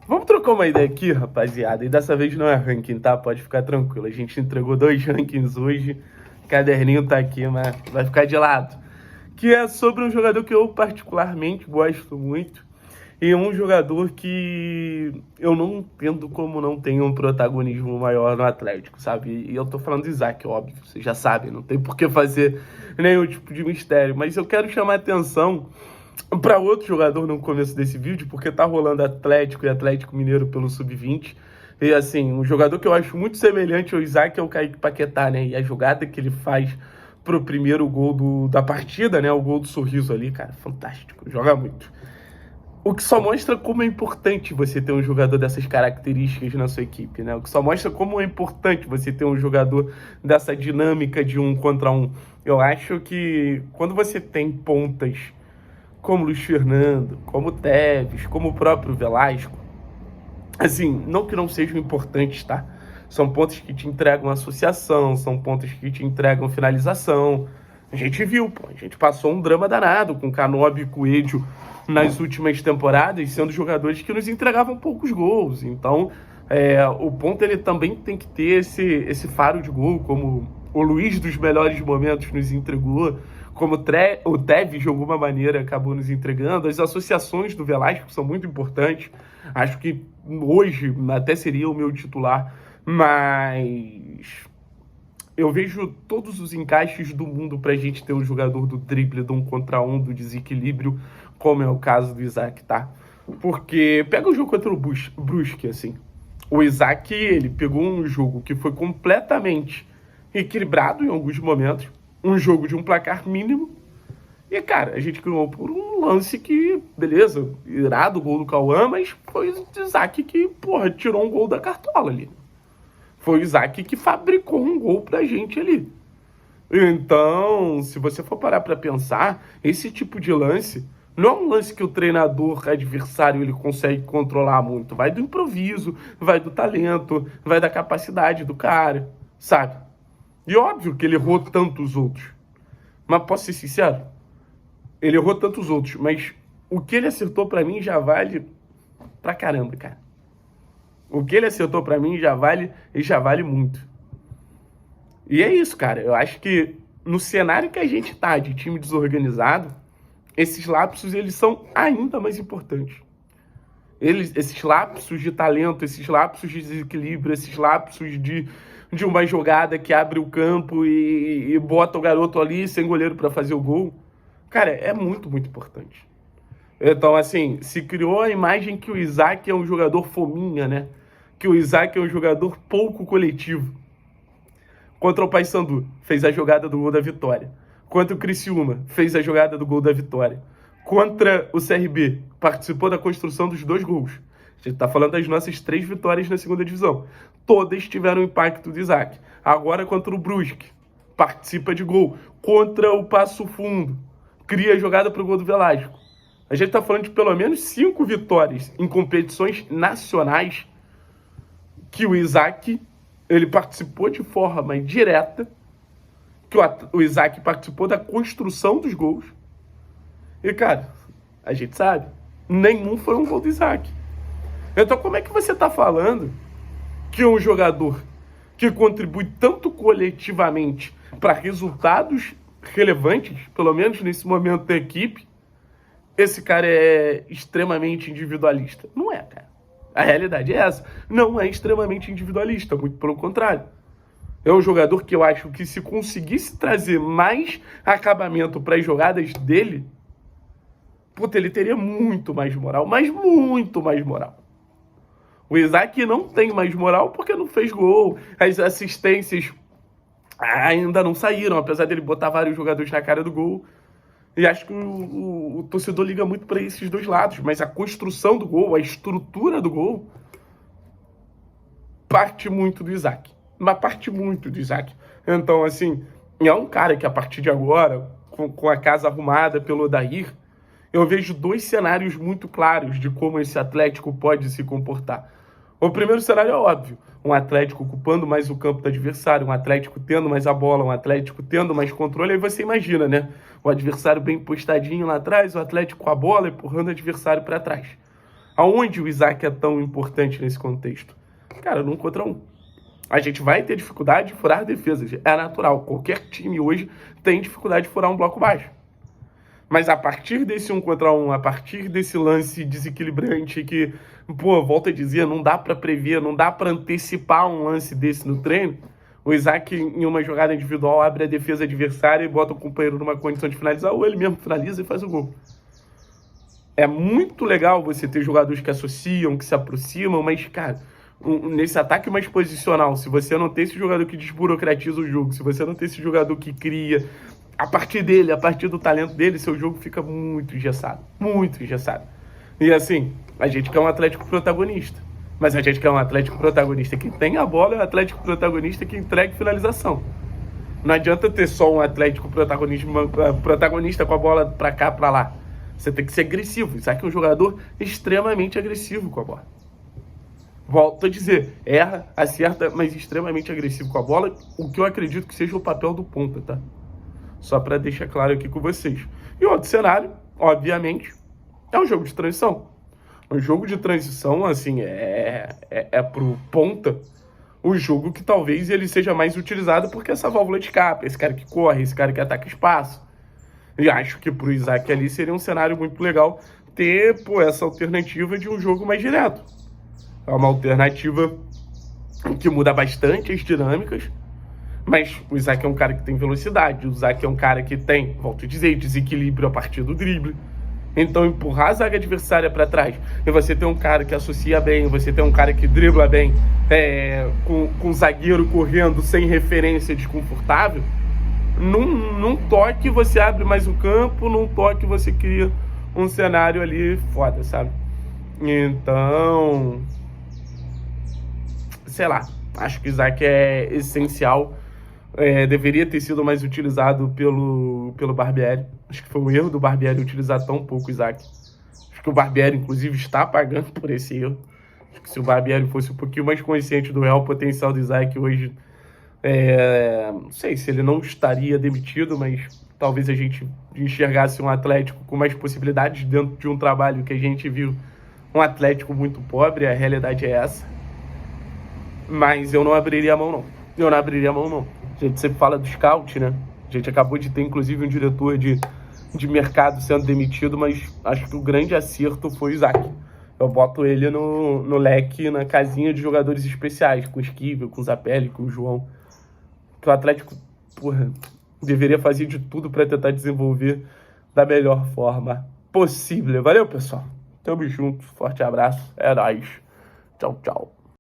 Vamos trocar uma ideia aqui, rapaziada. E dessa vez não é ranking, tá? Pode ficar tranquilo. A gente entregou 2 rankings hoje. O caderninho tá aqui, mas vai ficar de lado. Que é sobre um jogador que eu particularmente gosto muito. E um jogador que eu não entendo como não tem um protagonismo maior no Atlético, sabe? E eu tô falando de Isaac, óbvio. Vocês já sabem, não tem por que fazer nenhum tipo de mistério. Mas eu quero chamar a atenção para outro jogador no começo desse vídeo, porque tá rolando Atlético e Atlético Mineiro pelo Sub-20. E assim, um jogador que eu acho muito semelhante ao Isaac é o Kaique Paquetá, né? E a jogada que ele faz pro primeiro gol da partida, né? O gol do sorriso ali, cara, fantástico, joga muito. O que só mostra como é importante você ter um jogador dessas características na sua equipe, né? O que só mostra como é importante você ter um jogador dessa dinâmica de 1 contra 1. Eu acho que quando você tem pontas como Luiz Fernando, como Tevez, como o próprio Velasco, assim, não que não sejam importantes, tá? São pontos que te entregam associação, são pontos que te entregam finalização. A gente viu, pô, a gente passou um drama danado com Canobi e Coelho nas últimas temporadas, sendo jogadores que nos entregavam poucos gols. Então, o ponto ele também tem que ter esse faro de gol, como o Luiz dos melhores momentos nos entregou, como o Tevez de alguma maneira acabou nos entregando. As associações do Velasco são muito importantes. Acho que hoje até seria o meu titular, mas eu vejo todos os encaixes do mundo pra gente ter um jogador do drible, do 1 contra 1, do desequilíbrio, como é o caso do Isaac, tá? Porque pega o jogo contra o Brusque, assim. O Isaac, ele pegou um jogo que foi completamente equilibrado em alguns momentos, um jogo de um placar mínimo, e, cara, a gente ganhou por um lance que, beleza, irado o gol do Cauã, mas foi o Isaac que, porra, tirou um gol da cartola ali. Foi o Isaac que fabricou um gol pra gente ali. Então, se você for parar pra pensar, esse tipo de lance não é um lance que o treinador adversário ele consegue controlar muito. Vai do improviso, vai do talento, vai da capacidade do cara, sabe? E óbvio que ele errou tantos outros. Mas posso ser sincero? Ele errou tantos outros, mas o que ele acertou pra mim já vale pra caramba, cara. O que ele acertou pra mim já vale muito. E é isso, cara. Eu acho que no cenário que a gente tá de time desorganizado, esses lapsos eles são ainda mais importantes. Esses lapsos de talento, esses lapsos de desequilíbrio, esses lapsos de uma jogada que abre o campo e bota o garoto ali sem goleiro para fazer o gol. Cara, é muito, muito importante. Então, assim, se criou a imagem que o Isaac é um jogador fominha, né? Que o Isaac é um jogador pouco coletivo. Contra o Paysandu, fez a jogada do gol da vitória. Contra o Criciúma, fez a jogada do gol da vitória. Contra o CRB, participou da construção dos 2 gols. A gente tá falando das nossas 3 vitórias na segunda divisão. Todas tiveram impacto do Isaac. Agora contra o Brusque, participa de gol. Contra o Passo Fundo, cria a jogada pro gol do Velasco. A gente tá falando de pelo menos 5 vitórias em competições nacionais que o Isaac ele participou de forma direta, que o Isaac participou da construção dos gols. E, cara, a gente sabe, nenhum foi um gol do Isaac. Então, como é que você tá falando que um jogador que contribui tanto coletivamente para resultados relevantes, pelo menos nesse momento da equipe, esse cara é extremamente individualista? Não é, cara. A realidade é essa. Não é extremamente individualista, muito pelo contrário. É um jogador que eu acho que se conseguisse trazer mais acabamento para as jogadas dele, puta, ele teria muito mais moral, mas muito mais moral. O Isaac não tem mais moral porque não fez gol, as assistências ainda não saíram, apesar dele botar vários jogadores na cara do gol. E acho que o torcedor liga muito para esses 2 lados, mas a construção do gol, a estrutura do gol, parte muito do Isaac. Mas parte muito do Isaac. Então, assim, é um cara que a partir de agora, com a casa arrumada pelo Odair, eu vejo 2 cenários muito claros de como esse Atlético pode se comportar. O primeiro cenário é óbvio, um Atlético ocupando mais o campo do adversário, um Atlético tendo mais a bola, um Atlético tendo mais controle, aí você imagina, né? O adversário bem postadinho lá atrás, o Atlético com a bola empurrando o adversário para trás. Aonde o Isaac é tão importante nesse contexto? Cara, no 1 contra 1. A gente vai ter dificuldade de furar defesas. É natural. Qualquer time hoje tem dificuldade de furar um bloco baixo. Mas a partir desse 1 contra 1, a partir desse lance desequilibrante que, pô, volto a dizer, não dá para prever, não dá para antecipar um lance desse no treino, o Isaac, em uma jogada individual, abre a defesa adversária e bota o companheiro numa condição de finalizar, ou ele mesmo finaliza e faz o gol. É muito legal você ter jogadores que associam, que se aproximam, mas, cara, nesse ataque mais posicional, se você não ter esse jogador que desburocratiza o jogo, se você não ter esse jogador que cria, a partir dele, a partir do talento dele, seu jogo fica muito engessado. Muito engessado. E assim, a gente quer um Atlético protagonista. Mas a gente quer um Atlético protagonista que tem a bola e um Atlético protagonista que entregue finalização. Não adianta ter só um Atlético protagonista com a bola pra cá, pra lá. Você tem que ser agressivo. Isaac é um jogador extremamente agressivo com a bola. Volto a dizer, erra, acerta, mas extremamente agressivo com a bola, o que eu acredito que seja o papel do ponta, tá? Só para deixar claro aqui com vocês. E outro cenário, obviamente, é um jogo de transição. Um jogo de transição, assim, é pro ponta o jogo que talvez ele seja mais utilizado porque essa válvula de escape, esse cara que corre, esse cara que ataca espaço. E acho que pro Isaac ali seria um cenário muito legal ter, pô, essa alternativa de um jogo mais direto. É uma alternativa que muda bastante as dinâmicas, mas o Isaac é um cara que tem velocidade, o Isaac é um cara que tem, volto a dizer, desequilíbrio a partir do drible. Então empurrar a zaga adversária para trás e você tem um cara que associa bem, você tem um cara que dribla bem, com o zagueiro correndo sem referência, desconfortável, num toque você abre mais o campo, num toque você cria um cenário ali foda, sabe? Então, sei lá, acho que o Isaac é essencial. Deveria ter sido mais utilizado pelo Barbieri. Acho que foi um erro do Barbieri utilizar tão pouco o Isaac. Acho que o Barbieri, inclusive, está pagando por esse erro. Acho que se o Barbieri fosse um pouquinho mais consciente do real potencial do Isaac hoje, não sei se ele não estaria demitido, mas talvez a gente enxergasse um Atlético com mais possibilidades dentro de um trabalho que a gente viu. Um Atlético muito pobre, a realidade é essa. Mas eu não abriria a mão, não. Eu não abriria a mão, não. A gente sempre fala do scout, né? A gente acabou de ter, inclusive, um diretor de mercado sendo demitido, mas acho que o grande acerto foi o Isaac. Eu boto ele no leque, na casinha de jogadores especiais, com o Esquivel, com o Zapelli, com o João. Que o Atlético, porra, deveria fazer de tudo para tentar desenvolver da melhor forma possível. Valeu, pessoal. Tamo junto. Forte abraço. É nóis. Tchau, tchau.